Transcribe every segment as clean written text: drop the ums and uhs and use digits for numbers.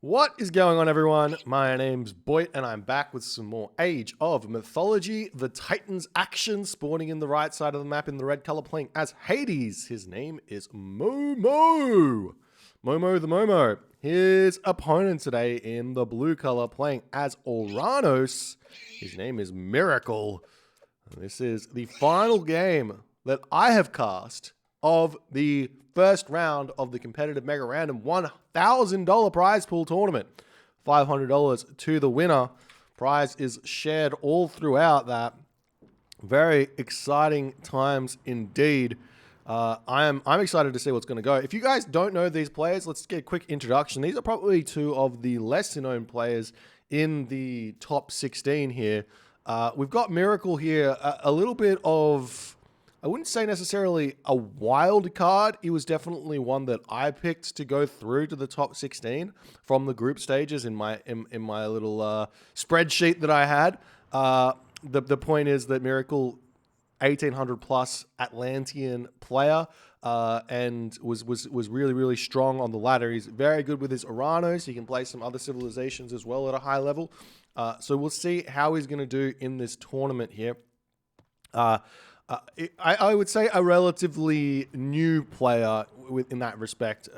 What is going on, everyone? My name's Boit, and I'm back with some more Age of Mythology. The Titans action spawning in the right side of the map in the red color, playing as Hades. His name is Momo. Momo the Momo. His opponent today in the blue color, playing as Oranos. His name is Miracle. This is the final game that I have cast of the first round of the competitive Mega Random $1,000 prize pool tournament. $500 to the winner. Prize is shared all throughout that. Very exciting times indeed. I'm excited to see what's going to go. If you guys don't know these players, let's get a quick introduction. These are probably two of the lesser known players in the top 16 here. We've got Miracle here, a little bit of, I wouldn't say necessarily a wild card. He was definitely one that I picked to go through to the top 16 from the group stages in my little spreadsheet that I had. The point is that Miracle, 1800 plus Atlantean player, and was really strong on the ladder. He's very good with his Oranos. He can play some other civilizations as well at a high level. So we'll see how he's going to do in this tournament here. I would say a relatively new player in that respect,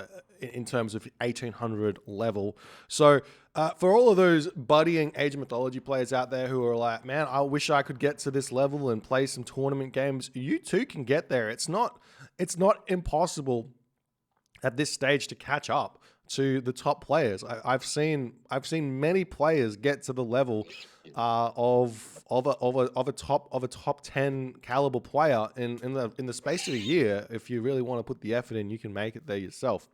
in terms of 1800 level. So for all of those budding Age of Mythology players out there who are like, man, I wish I could get to this level and play some tournament games, you too can get there. It's not impossible at this stage to catch up to the top players. I've seen many players get to the level of a top 10 caliber player in the space of a year. If you really want to put the effort in, you can make it there yourself.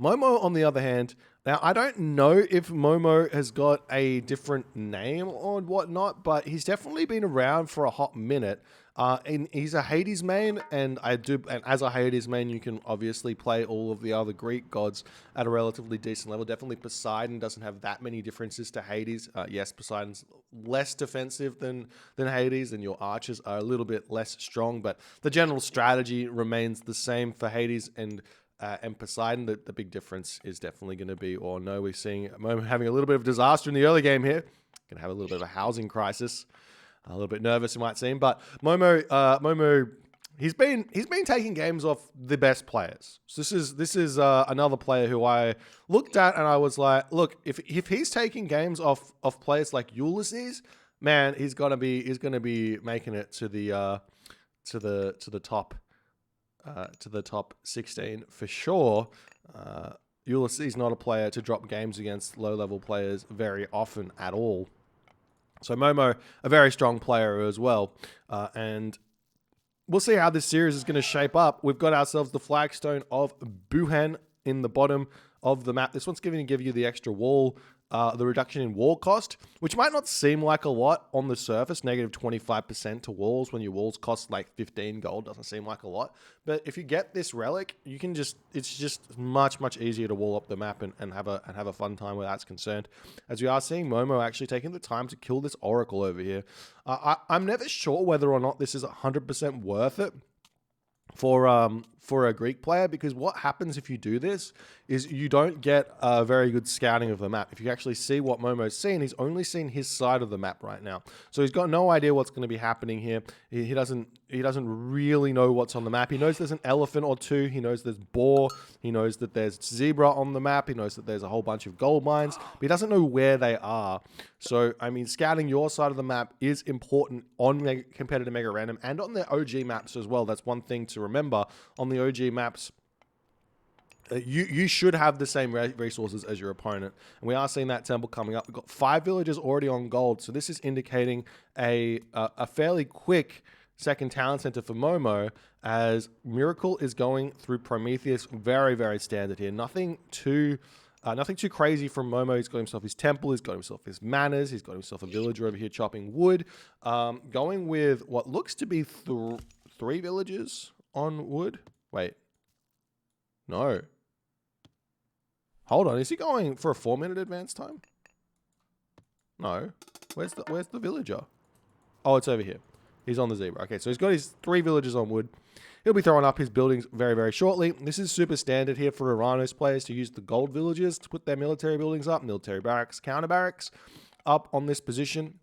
Momo, on the other hand, now I don't know if Momo has got a different name or whatnot, but he's definitely been around for a hot minute. And he's a Hades main, and as a Hades main, you can obviously play all of the other Greek gods at a relatively decent level. Definitely Poseidon doesn't have that many differences to Hades. Yes, Poseidon's less defensive than Hades, and your archers are a little bit less strong, but the general strategy remains the same for Hades and Poseidon. The big difference is definitely going to be, or no, we're seeing Momo having a little bit of disaster in the early game here. Going to have a little bit of a housing crisis. A little bit nervous, it might seem, but Momo, he's been taking games off the best players. So this is another player who I looked at and I was like, look, if he's taking games off players like Ulysses, man, he's gonna be making it to the top 16 for sure. Ulysses is not a player to drop games against low level players very often at all. So Momo, a very strong player as well. And we'll see how this series is going to shape up. We've got ourselves the flagstone of Buhan in the bottom of the map. This one's going to give you the extra wall, the reduction in wall cost, which might not seem like a lot on the surface, negative 25% to walls when your walls cost like 15 gold, doesn't seem like a lot. But if you get this relic, you can it's just much easier to wall up the map and have a fun time where that's concerned. As we are seeing Momo actually taking the time to kill this Oracle over here. I'm never sure whether or not this is 100% worth it for a Greek player, because what happens if you do this is you don't get a very good scouting of the map. If you actually see what Momo's seen, he's only seen his side of the map right now, so he's got no idea what's going to be happening here. He doesn't really know what's on the map. He knows there's an elephant or two. He knows there's boar. He knows that there's zebra on the map. He knows that there's a whole bunch of gold mines, but he doesn't know where they are. So, I mean, scouting your side of the map is important on competitive Mega Random and on the OG maps as well. That's one thing to remember. On the OG maps, you should have the same resources as your opponent. And we are seeing that temple coming up. We've got 5 villages already on gold. So this is indicating a fairly quick second talent center for Momo, as Miracle is going through Prometheus. Very standard here. Nothing too crazy from Momo. He's got himself his temple. He's got himself his manors. He's got himself a villager over here chopping wood. Going with what looks to be 3 villages on wood. Wait. No. Hold on. Is he going for a 4-minute advance time? No. Where's the villager? Oh, it's over here. He's on the zebra. Okay, so he's got his 3 villagers on wood. He'll be throwing up his buildings very, very shortly. This is super standard here for Oranos players to use the gold villages to put their military buildings up, military barracks, counter barracks up on this position.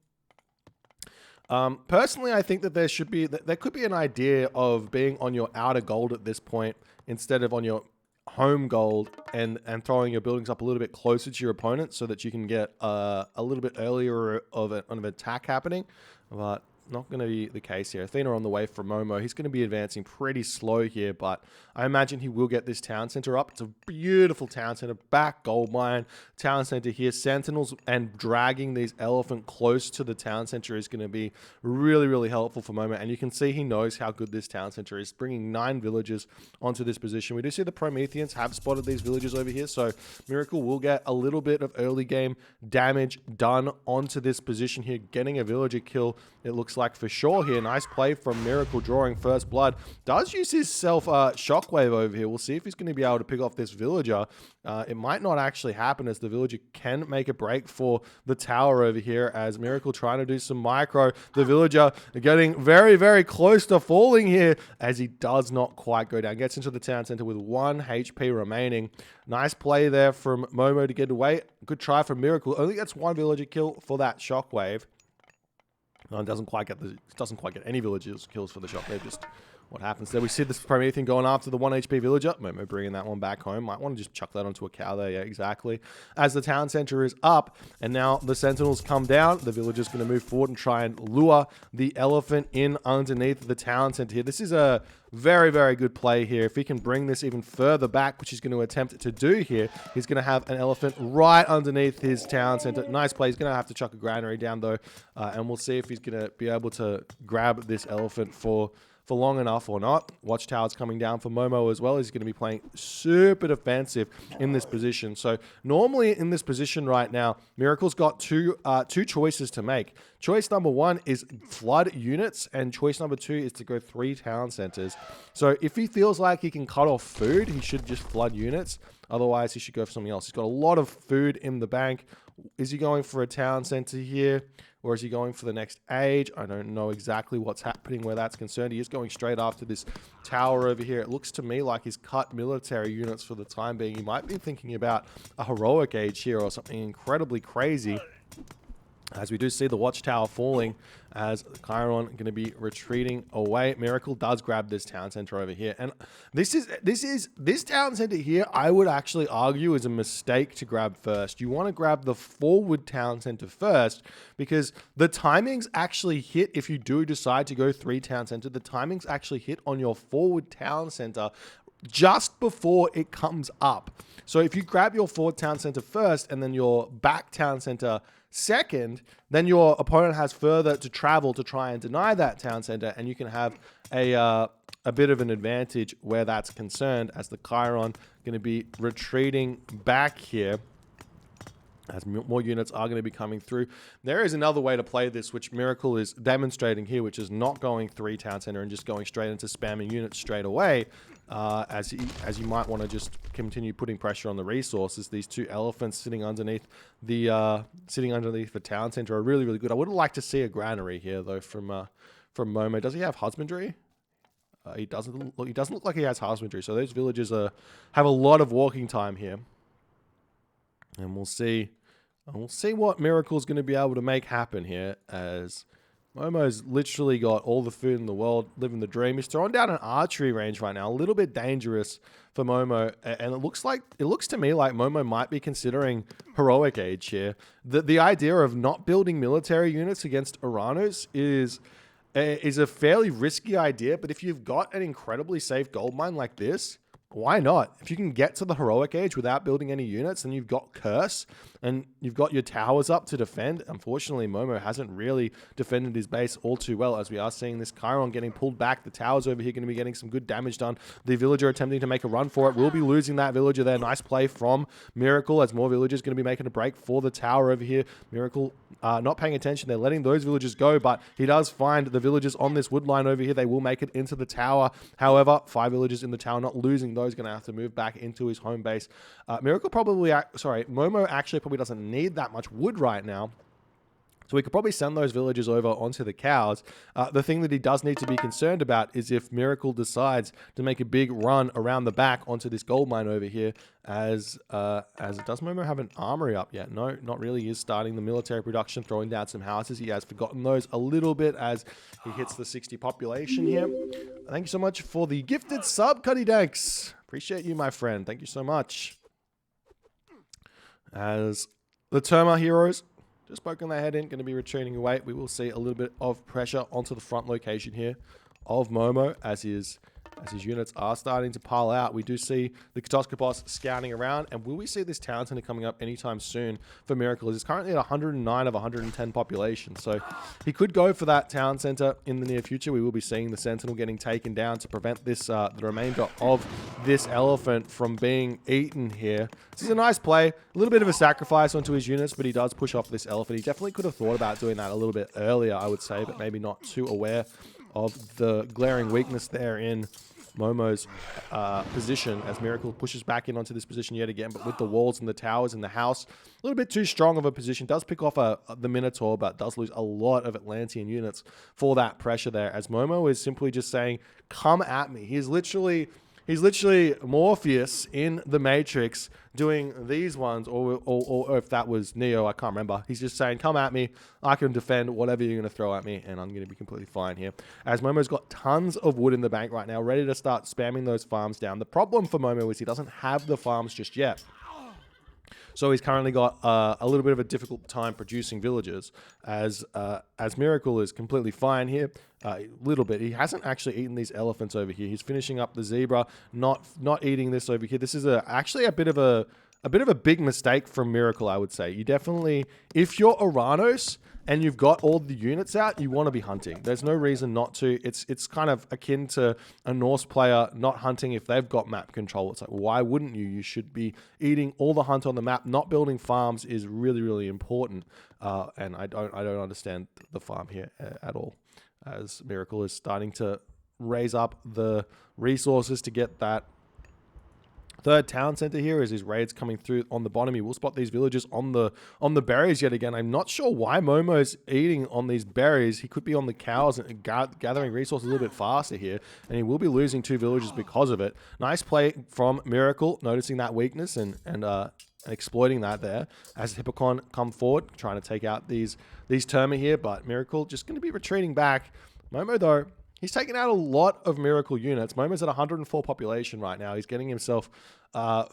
Personally, I think that there could be an idea of being on your outer gold at this point instead of on your home gold, and throwing your buildings up a little bit closer to your opponent so that you can get a little bit earlier of an attack happening. But not going to be the case here. Athena on the way for Momo. He's going to be advancing pretty slow here, but I imagine he will get this town center up. It's a beautiful town center, back gold mine, town center here. Sentinels and dragging these elephant close to the town center is going to be really, really helpful for Momo. And you can see he knows how good this town center is, bringing 9 villagers onto this position. We do see the Prometheans have spotted these villagers over here, so Miracle will get a little bit of early game damage done onto this position here, getting a villager kill, it looks like, for sure here. Nice play from Miracle, drawing first blood. Does use his self shockwave over here. We'll see if he's going to be able to pick off this villager. It might not actually happen, as the villager can make a break for the tower over here, as Miracle trying to do some micro. The villager getting very, very close to falling here, as he does not quite go down. Gets into the town center with 1 HP remaining. Nice play there from Momo to get away. Good try from Miracle. Only gets 1 villager kill for that shockwave. Doesn't quite get any villagers kills for the shockwave. Just what happens there. We see this Promethean going after the 1 HP villager. Momo bringing that one back home. Might want to just chuck that onto a cow there. Yeah, exactly. As the town center is up, and now the sentinels come down, the villager's going to move forward and try and lure the elephant in underneath the town center here. This is a very, very good play here. If he can bring this even further back, which he's going to attempt to do here, he's going to have an elephant right underneath his town center. Nice play. He's going to have to chuck a granary down, though, and we'll see if he's going to be able to grab this elephant for long enough or not. Watchtower's coming down for Momo as well. He's going to be playing super defensive in this position. So normally in this position right now, Miracle's got two choices to make. Choice number 1 is flood units, and choice number 2 is to go 3 town centers. So if he feels like he can cut off food, he should just flood units. Otherwise, he should go for something else. He's got a lot of food in the bank. Is he going for a town center here, or is he going for the next age? I don't know exactly what's happening where that's concerned. He is going straight after this tower over here. It looks to me like he's cut military units for the time being. He might be thinking about a heroic age here or something incredibly crazy, as we do see the watchtower falling, as Chiron going to be retreating away. Miracle does grab this town center over here, and this town center here, I would actually argue, is a mistake to grab first. You want to grab the forward town center first, because the timings actually hit. If you do decide to go 3 town center, the timings actually hit on your forward town center just before it comes up. So if you grab your forward town center first and then your back town center second, then your opponent has further to travel to try and deny that town center, and you can have a bit of an advantage where that's concerned, as the Chiron going to be retreating back here, as more units are going to be coming through. There is another way to play this, which Miracle is demonstrating here, which is not going 3 town center and just going straight into spamming units straight away. As you might want to just continue putting pressure on the resources. These 2 elephants sitting underneath the town center are really, really good. I would like to see a granary here, though, from Momo. Does he have husbandry? He doesn't look like he has husbandry. So those villagers have a lot of walking time here. And we'll see what Miracle's going to be able to make happen here, as Momo's literally got all the food in the world, living the dream. He's throwing down an archery range right now, a little bit dangerous for Momo, and it looks to me like Momo might be considering heroic age here. The idea of not building military units against Oranos is a fairly risky idea, but if you've got an incredibly safe gold mine like this, why not? If you can get to the heroic age without building any units, then you've got Curse and you've got your towers up to defend. Unfortunately, Momo hasn't really defended his base all too well, as we are seeing this Chiron getting pulled back. The towers over here going to be getting some good damage done. The villager attempting to make a run for it will be losing that villager there. Nice play from Miracle, as more villagers going to be making a break for the tower over here. Miracle not paying attention. They're letting those villagers go, but he does find the villagers on this wood line over here. They will make it into the tower. However, 5 villagers in the tower, not losing those, going to have to move back into his home base. Momo actually probably doesn't need that much wood right now So we could probably send those villagers over onto the cows. The thing that he does need to be concerned about is if Miracle decides to make a big run around the back onto this gold mine over here, as does Momo have an armory up yet? No, not really. He is starting the military production, throwing down some houses. He has forgotten those a little bit as he hits the 60 population here. Thank you so much for the gifted sub, Cuddy Danks. Appreciate you, my friend. Thank you so much. As the Terma heroes just poking their head in, going to be retreating away. We will see a little bit of pressure onto the front location here of Momo as his units are starting to pile out. We do see the Toxotes scouting around, and will we see this town center coming up anytime soon for Miracle? It's currently at 109 of 110 population, so he could go for that town center in the near future. We will be seeing the Sentinel getting taken down to prevent this the remainder of this elephant from being eaten here. This is a nice play, a little bit of a sacrifice onto his units, but he does push off this elephant. He definitely could have thought about doing that a little bit earlier, I would say, but maybe not too aware of the glaring weakness there in Momo's position as Miracle pushes back in onto this position yet again, but with the walls and the towers and the house, a little bit too strong of a position. Does pick off the Minotaur, but does lose a lot of Atlantean units for that pressure there, as Momo is simply just saying, come at me. He's literally Morpheus in the Matrix doing these ones, or if that was Neo, I can't remember. He's just saying, come at me, I can defend whatever you're going to throw at me, and I'm going to be completely fine here. As Momo's got tons of wood in the bank right now, ready to start spamming those farms down. The problem for Momo is he doesn't have the farms just yet. So he's currently got a little bit of a difficult time producing villagers, as Miracle is completely fine here. A little bit. He hasn't actually eaten these elephants over here. He's finishing up the zebra, not eating this over here. This is actually a bit of a big mistake from Miracle, I would say. You definitely, if you're Oranos and you've got all the units out, you want to be hunting. There's no reason not to. It's kind of akin to a Norse player not hunting if they've got map control. It's like, why wouldn't you? You should be eating all the hunt on the map. Not building farms is really, really important. And I don't understand the farm here at all, as Miracle is starting to raise up the resources to get that third town center here as his raids coming through on the bottom. He will spot these villagers on the berries yet again. I'm not sure why Momo's eating on these berries. He could be on the cows and gathering resources a little bit faster here, and he will be losing 2 villagers because of it. Nice play from Miracle, noticing that weakness and exploiting that there as Hippocon come forward, trying to take out these Terma here, but Miracle just going to be retreating back. Momo, though, he's taken out a lot of Miracle units. Momo's at 104 population right now. He's getting himself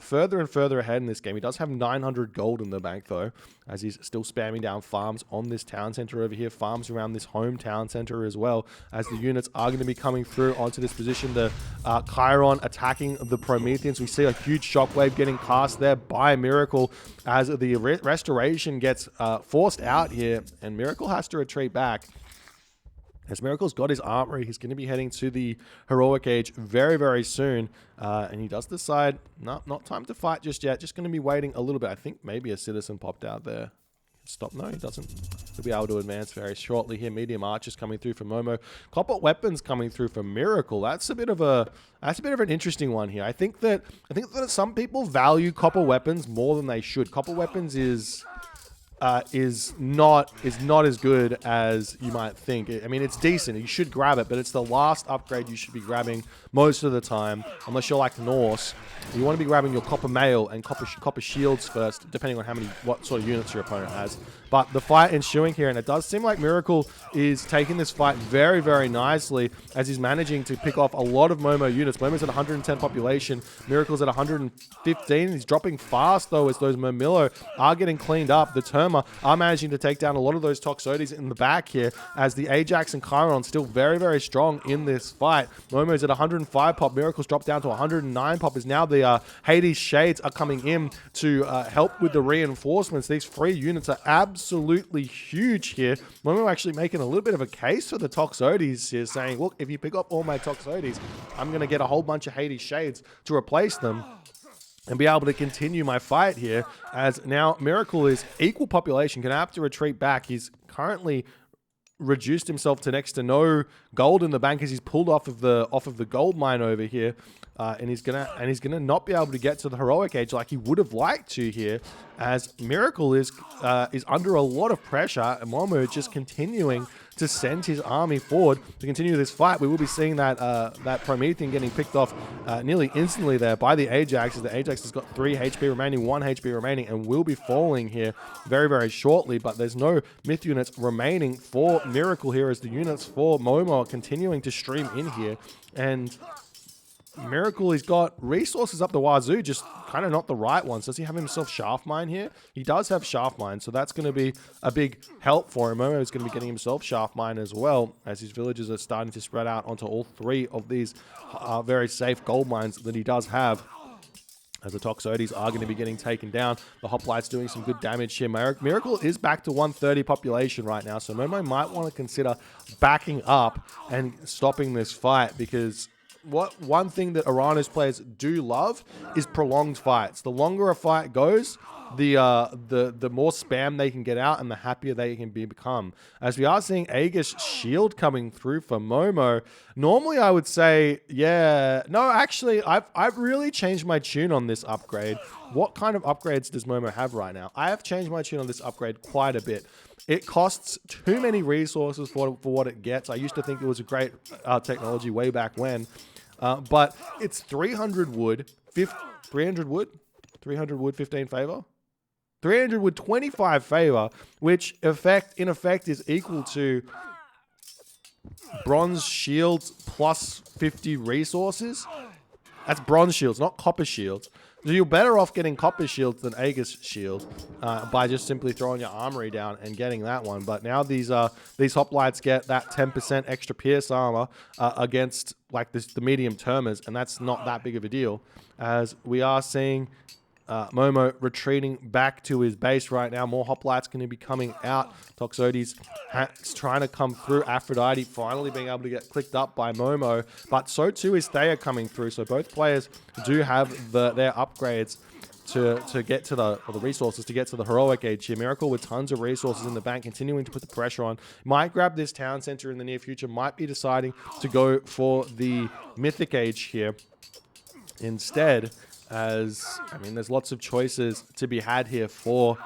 further and further ahead in this game. He does have 900 gold in the bank, though, as he's still spamming down farms on this town center over here, farms around this home town center as well, as the units are going to be coming through onto this position. The Chiron attacking the Prometheans. We see a huge shockwave getting cast there by Miracle as the restoration gets forced out here, and Miracle has to retreat back. As Miracle's got his armory, he's going to be heading to the Heroic Age very, very soon. And he does decide, no, not time to fight just yet. Just going to be waiting a little bit. I think maybe a citizen popped out there. Stop. No, he doesn't. He'll be able to advance very shortly here. Medium archers coming through for Momo. Copper weapons coming through for Miracle. That's a bit of an interesting one here. I think that some people value copper weapons more than they should. Copper weapons is not as good as you might think. I mean, it's decent. You should grab it, but it's the last upgrade you should be grabbing most of the time, unless you're like Norse. You want to be grabbing your copper mail and copper shields first, depending on what sort of units your opponent has. But the fight ensuing here, and it does seem like Miracle is taking this fight very, very nicely as he's managing to pick off a lot of Momo units. Momo's at 110 population. Miracle's at 115. He's dropping fast, though, as those Momillo are getting cleaned up. The Terma are managing to take down a lot of those Toxotes in the back here, as the Ajax and Chiron still very, very strong in this fight. Momo's at 105 pop. Miracle's dropped down to 109 pop, as now the Hades Shades are coming in to help with the reinforcements. These 3 units are absolutely huge here. Momo actually making a little bit of a case for the Toxotes here, saying, look, if you pick up all my Toxotes, I'm going to get a whole bunch of Hades Shades to replace them and be able to continue my fight here, as now Miracle is equal population, going to have to retreat back. He's currently reduced himself to next to no gold in the bank as he's pulled off of the gold mine over here, and he's gonna not be able to get to the heroic age like he would have liked to here, as Miracle is under a lot of pressure, and Momo just continuing to send his army forward to continue this fight. We will be seeing that Promethean getting picked off nearly instantly there by the Ajax, as the Ajax has got 3 HP remaining, 1 HP remaining, and will be falling here very, very shortly. But there's no myth units remaining for Miracle here, as the units for Momo are continuing to stream in here. And Miracle, he's got resources up the wazoo, just kind of not the right ones. Does he have himself Shaft Mine here? He does have Shaft Mine, so that's going to be a big help for him. Momo is going to be getting himself Shaft Mine as well, as his villages are starting to spread out onto all 3 of these very safe gold mines that he does have. As the Toxotes are going to be getting taken down. The Hoplites doing some good damage here. Miracle is back to 130 population right now, so Momo might want to consider backing up and stopping this fight, because one thing that Oranos players do love is prolonged fights. The longer a fight goes, the more spam they can get out and the happier they can become. As we are seeing Aegis shield coming through for Momo. Normally I would say, yeah, no, actually I've really changed my tune on this upgrade. What kind of upgrades does Momo have right now? I have changed my tune on this upgrade quite a bit. It costs too many resources for what it gets. I used to think it was a great technology way back when. But it's 300 wood, 300 wood, 15 favor, 300 wood, 25 favor, which in effect is equal to bronze shields plus 50 resources. That's bronze shields, not copper shields. So you're better off getting copper shields than Aegis shield by just simply throwing your armory down and getting that one. But now these hoplites get that 10% extra pierce armor against like the medium termers, and that's not that big of a deal. As we are seeing Momo retreating back to his base right now. More hoplites going to be coming out. Toxotes trying to come through. Aphrodite finally being able to get clicked up by Momo, but so too is Thea coming through. So both players do have their upgrades to get to the resources to get to the heroic age here. Miracle with tons of resources in the bank, continuing to put the pressure on. Might grab this town center in the near future. Might be deciding to go for the mythic age here instead. As, I mean, there's lots of choices to be had here for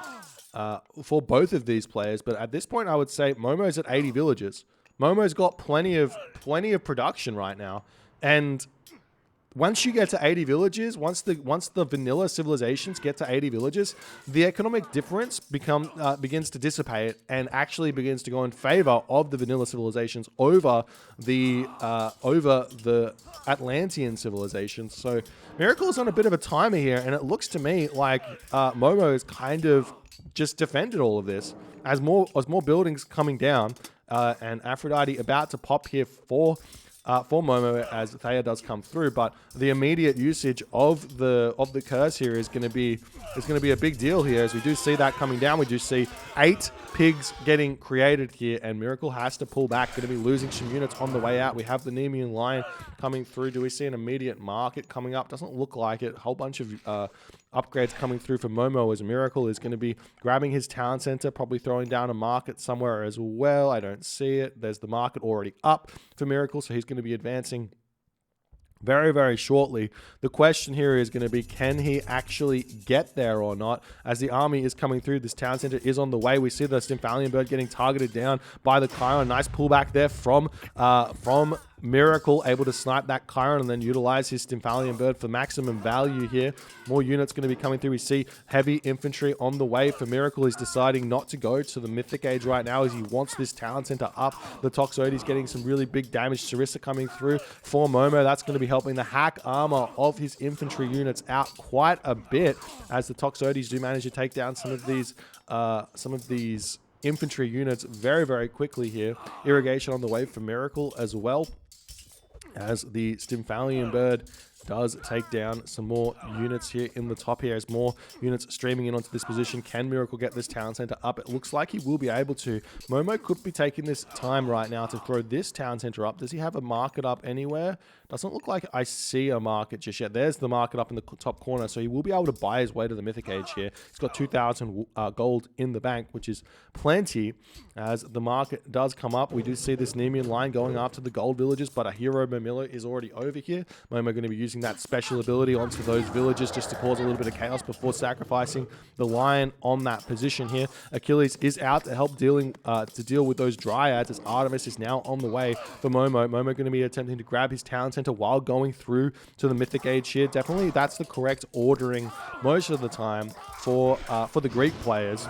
both of these players. But at this point, I would say Momo's at 80 villages. Momo's got plenty of production right now. And once you get to 80 villages, once the vanilla civilizations get to 80 villages, the economic difference begins to dissipate and actually begins to go in favor of the vanilla civilizations over the Atlantean civilizations. So Miracle's on a bit of a timer here, and it looks to me like Momo has kind of just defended all of this as more buildings coming down, and Aphrodite about to pop here for Momo as Thea does come through. But the immediate usage of the curse here is going to be a big deal here, as we do see that coming down. We do see 8 pigs getting created here, and Miracle has to pull back. Going to be losing some units on the way out. We have the Nemean line coming through. Do we see an immediate market coming up? Doesn't look like it. A whole bunch of upgrades coming through for Momo, as Miracle is going to be grabbing his town center, probably throwing down a market somewhere as well. I don't see it. There's the market already up for Miracle, so he's going to be advancing very, very shortly. The question here is going to be, can he actually get there or not? As the army is coming through, this town center is on the way. We see the Stymphalian bird getting targeted down by the Chiron. Nice pullback there from Miracle, able to snipe that Chiron and then utilize his Stymphalian bird for maximum value here. More units going to be coming through. We see heavy infantry on the way for Miracle. He's deciding not to go to the mythic age right now, as he wants this town center up. The Toxotes getting some really big damage. Sarissa coming through for Momo. That's going to be helping the hack armor of his infantry units out quite a bit, as the Toxotes do manage to take down some of these infantry units very, very quickly here. Irrigation on the way for Miracle as well, as the Stymphalian bird does take down some more units here in the top here as more units streaming in onto this position. Can Miracle get this town center up? It looks like he will be able to. Momo could be taking this time right now to throw this town center up. Does he have a market up anywhere? Doesn't look like I see a market just yet. There's the market up in the top corner, so he will be able to buy his way to the Mythic Age here. He's got 2,000 gold in the bank, which is plenty. As the market does come up, we do see this Nemean line going after the gold villages, but a hero Momillo is already over here. Momo going to be using that special ability onto those villages just to cause a little bit of chaos before sacrificing the lion on that position here. Achilles is out to help deal with those dryads as Artemis is now on the way for Momo. Momo going to be attempting to grab his town center while going through to the Mythic Age here. Definitely that's the correct ordering most of the time for the Greek players.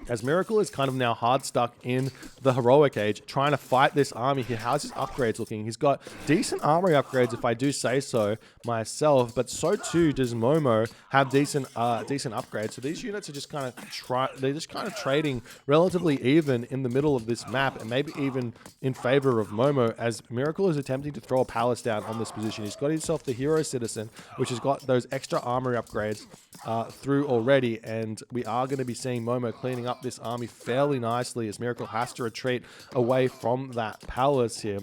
As Miracle is kind of now hard stuck in the Heroic Age, trying to fight this army here. How's his upgrades looking? He's got decent armory upgrades, if I do say so myself, but so too does Momo have decent upgrades. So these units are just kind of trading relatively even in the middle of this map, and maybe even in favor of Momo, as Miracle is attempting to throw a palace down on this position. He's got himself the Hero Citizen, which has got those extra armory upgrades through already, and we are going to be seeing Momo cleaning up this army fairly nicely as Miracle has to retreat away from that palace here.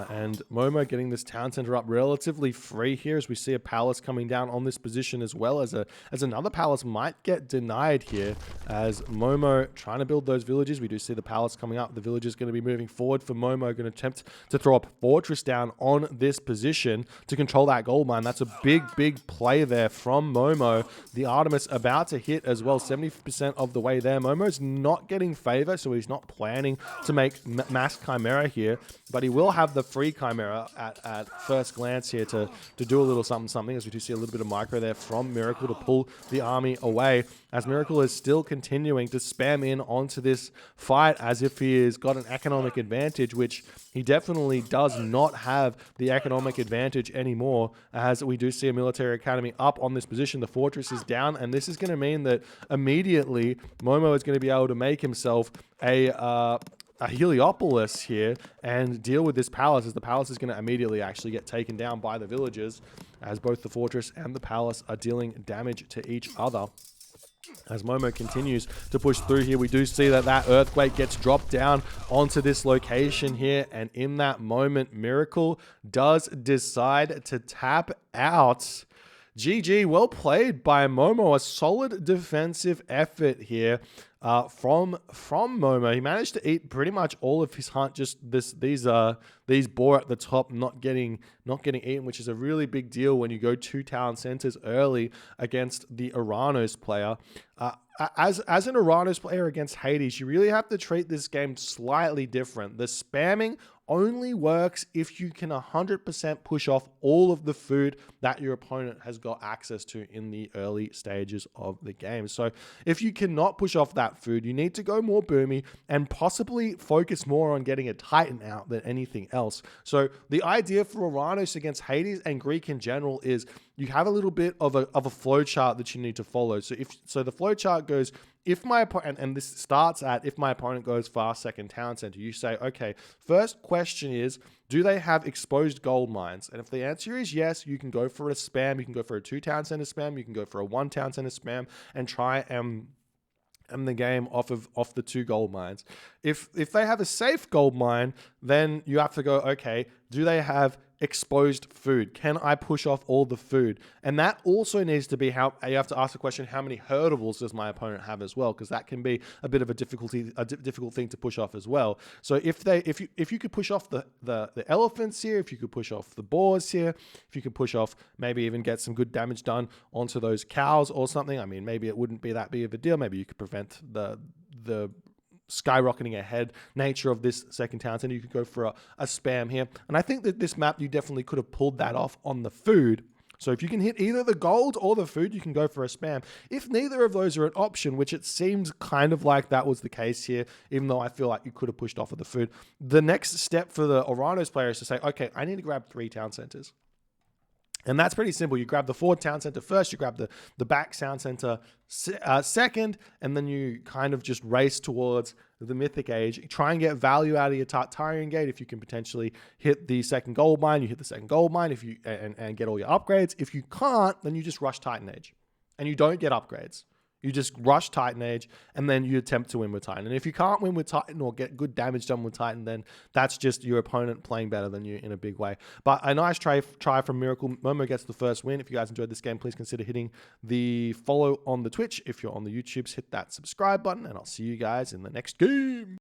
And Momo getting this town center up relatively free here as we see a palace coming down on this position, as well as another palace might get denied here as Momo trying to build those villages. We do see the palace coming up. The village is going to be moving forward for Momo, going to attempt to throw a fortress down on this position to control that gold mine. That's a big play there from Momo. The Artemis about to hit as well, 70% of the way there. Momo's not getting favor, so he's not planning to make mass Chimera here, but he will have the free Chimera at first glance here to do a little something, as we do see a little bit of micro there from Miracle to pull the army away, as Miracle is still continuing to spam in onto this fight as if he has got an economic advantage, which he definitely does not have the economic advantage anymore, as we do see a military academy up on this position. The fortress is down, and this is going to mean that immediately Momo is going to be able to make himself a Heliopolis here and deal with this palace, as the palace is going to immediately actually get taken down by the villagers, as both the fortress and the palace are dealing damage to each other. As Momo continues to push through here, we do see that earthquake gets dropped down onto this location here, and in that moment, Miracle does decide to tap out. GG, well played by Momo. A solid defensive effort here from Momo. He managed to eat pretty much all of his hunt. Just these boar at the top not getting eaten, which is a really big deal when you go 2 town centers early against the Oranos player. As an Oranos player against Hades, you really have to treat this game slightly different. The spamming only works if you can 100% push off all of the food that your opponent has got access to in the early stages of the game. So if you cannot push off that food, you need to go more boomy and possibly focus more on getting a Titan out than anything else. So the idea for Oranos against Hades and Greek in general is you have a little bit of a flow chart that you need to follow. So the flow chart goes, if my opponent, and this starts at if my opponent goes fast second town center, you say, okay, first question is, do they have exposed gold mines? And if the answer is yes, you can go for a spam. You can go for a 2 town center spam. You can go for a 1 town center spam and try and end the game off the 2 gold mines. If they have a safe gold mine, then you have to go, okay, do they have exposed food? Can I push off all the food? And that also needs to be how you have to ask the question, how many herdables does my opponent have as well? Because that can be a bit of a difficult thing to push off as well. So if you could push off the elephants here, if you could push off the boars here, if you could push off, maybe even get some good damage done onto those cows or something. I mean, maybe it wouldn't be that big of a deal. Maybe you could prevent the skyrocketing ahead nature of this second town center. You could go for a spam here. And I think that this map, you definitely could have pulled that off on the food. So if you can hit either the gold or the food, you can go for a spam. If neither of those are an option, which it seems kind of like that was the case here, even though I feel like you could have pushed off of the food, the next step for the Oranos player is to say, okay, I need to grab 3 town centers. And that's pretty simple. You grab the forward town center first, you grab the back town center second, and then you kind of just race towards the Mythic Age. Try and get value out of your Tartarian Gate. If you can potentially hit the second gold mine, you hit the second gold mine and get all your upgrades. If you can't, then you just rush Titan Age. And you don't get upgrades. You just rush Titan Age, and then you attempt to win with Titan. And if you can't win with Titan or get good damage done with Titan, then that's just your opponent playing better than you in a big way. But a nice try from Miracle. Momo gets the first win. If you guys enjoyed this game, please consider hitting the follow on the Twitch. If you're on the YouTubes, hit that subscribe button, and I'll see you guys in the next game.